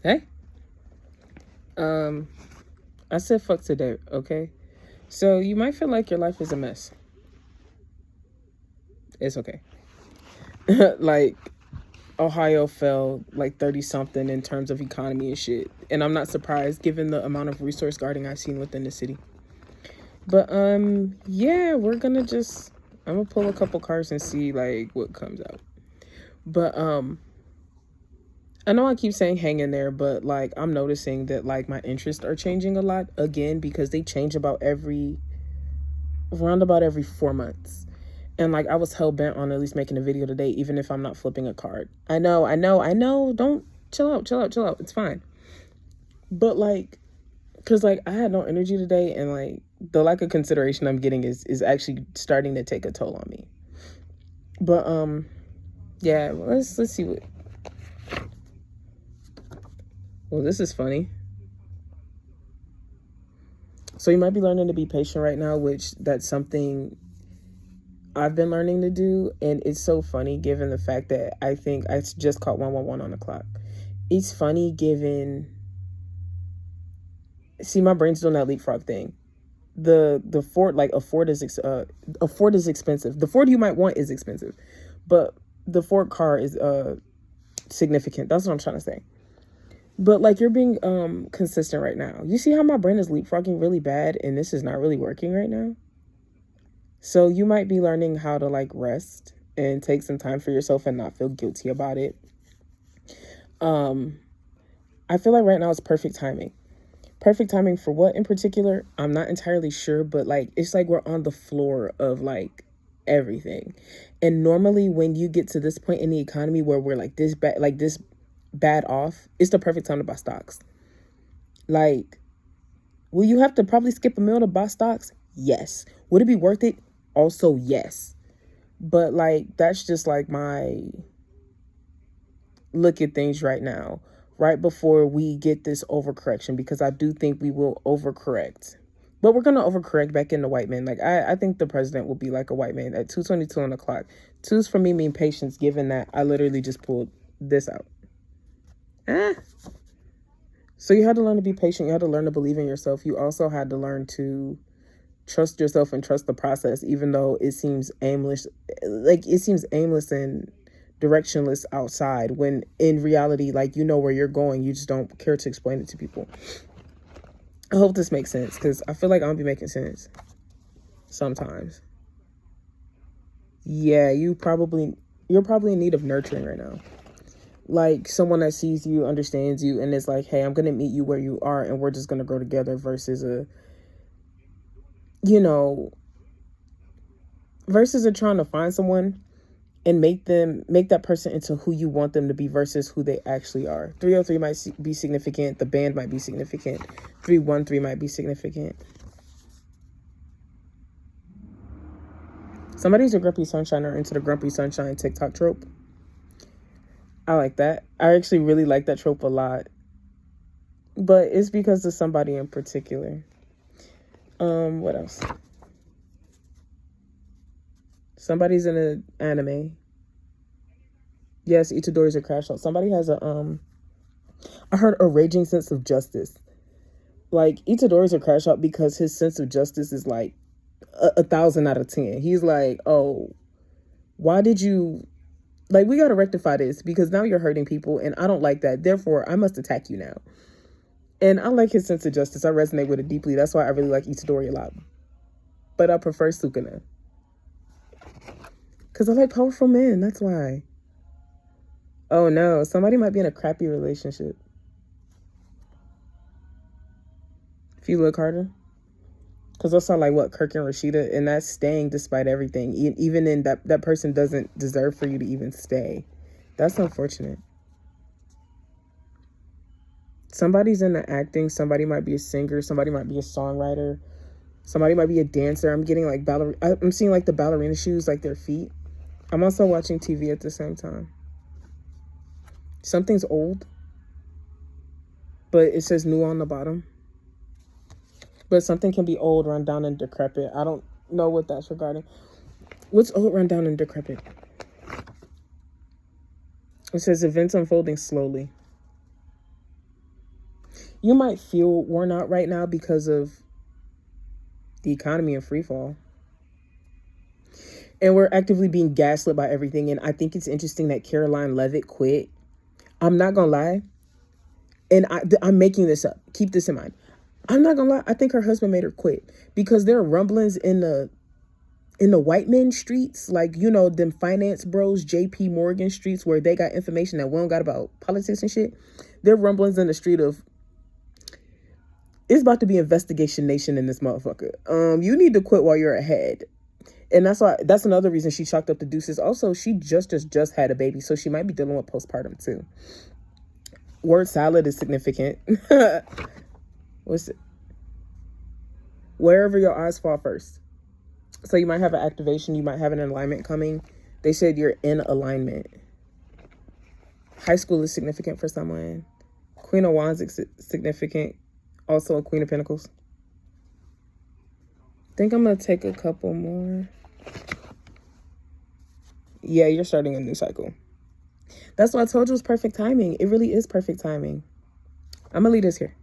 Hey, I said fuck today, okay? So you might feel like your life is a mess. It's okay. Like Ohio fell like 30 something in terms of economy and shit. And I'm not surprised given the amount of resource guarding I've seen within the city. But yeah, we're gonna just I'm gonna pull a couple cards and see like what comes out. But I know I keep saying hang in there, but like I'm noticing that like my interests are changing a lot again because they change around about every 4 months. And like I was hell bent on at least making a video today, even if I'm not flipping a card. I know. Don't chill out. It's fine. But like, cause like I had no energy today, and like the lack of consideration I'm getting is actually starting to take a toll on me. But yeah. Let's see what. Well, this is funny. So you might be learning to be patient right now, which that's something I've been learning to do, and it's so funny given the fact that I think I just caught 111 on the clock. It's funny given. See, my brain's doing that leapfrog thing. The Ford, like a Ford is expensive. The Ford you might want is expensive, but the Ford car is significant. That's what I'm trying to say. But like you're being consistent right now. You see how my brain is leapfrogging really bad, and this is not really working right now. So you might be learning how to like rest and take some time for yourself and not feel guilty about it. Um, I feel like right now it's perfect timing. Perfect timing for what in particular? I'm not entirely sure, but like it's like we're on the floor of like everything. And normally when you get to this point in the economy where we're like this bad off, it's the perfect time to buy stocks. Like, will you have to probably skip a meal to buy stocks? Yes. Would it be worth it? Also, yes. But like that's just like my look at things right now, right before we get this overcorrection, because I do think we will overcorrect. But we're gonna overcorrect back into white men. Like I think the president will be like a white man at 2:22 on the clock. Twos for me mean patience, given that I literally just pulled this out. Eh. So you had to learn to be patient. You had to learn to believe in yourself. You also had to learn to trust yourself and trust the process, even though it seems aimless. Like it seems aimless and directionless outside, when in reality, like you know where you're going, you just don't care to explain it to people. I hope this makes sense, because I feel like I don't be making sense sometimes. Yeah, you're probably in need of nurturing right now. Like someone that sees you, understands you, and is like, hey, I'm gonna meet you where you are and we're just gonna grow together, versus you know a trying to find someone and make that person into who you want them to be versus who they actually are. 303 might be significant. The band might be significant. 313 might be significant. Somebody's a grumpy sunshiner into the grumpy sunshine TikTok trope. I like that. I actually really like that trope a lot. But it's because of somebody in particular. What else? Somebody's in an anime. Yes, Itadori's a crash out. Somebody has I heard a raging sense of justice. Like Itadori's a crash out because his sense of justice is like a thousand out of 10. He's like, oh, why did you, like, we got to rectify this because now you're hurting people and I don't like that. Therefore, I must attack you now. And I like his sense of justice. I resonate with it deeply. That's why I really like Itadori a lot. But I prefer Sukuna. Because I like powerful men. That's why. Oh no, somebody might be in a crappy relationship. If you look harder. Because I saw like what, Kirk and Rashida, and that's staying despite everything. Even in that person doesn't deserve for you to even stay. That's unfortunate. Somebody's into acting. Somebody might be a singer. Somebody might be a songwriter. Somebody might be a dancer. I'm getting like I'm seeing like the ballerina shoes, like their feet. I'm also watching TV at the same time. Something's old, but it says new on the bottom. But something can be old, run down, and decrepit. I don't know what that's regarding. What's old, run down, and decrepit? It says events unfolding slowly. You might feel worn out right now because of the economy and free fall. And we're actively being gaslit by everything. And I think it's interesting that Caroline Levitt quit. I'm not going to lie. And I'm making this up. Keep this in mind. I'm not going to lie. I think her husband made her quit because there are rumblings in the white men streets, like, you know, them finance bros, JP Morgan streets, where they got information that we don't got about politics and shit. There are rumblings in the street of, it's about to be investigation nation in this motherfucker. You need to quit while you're ahead. And that's another reason she chalked up the deuces. Also, she just had a baby, so she might be dealing with postpartum too. Word salad is significant. What's it? Wherever your eyes fall first. So you might have an activation, you might have an alignment coming. They said you're in alignment. High school is significant for someone. Queen of Wands is significant. Also a Queen of Pentacles. I think I'm going to take a couple more. Yeah, you're starting a new cycle. That's why I told you it's perfect timing. It really is perfect timing. I'm going to leave this here.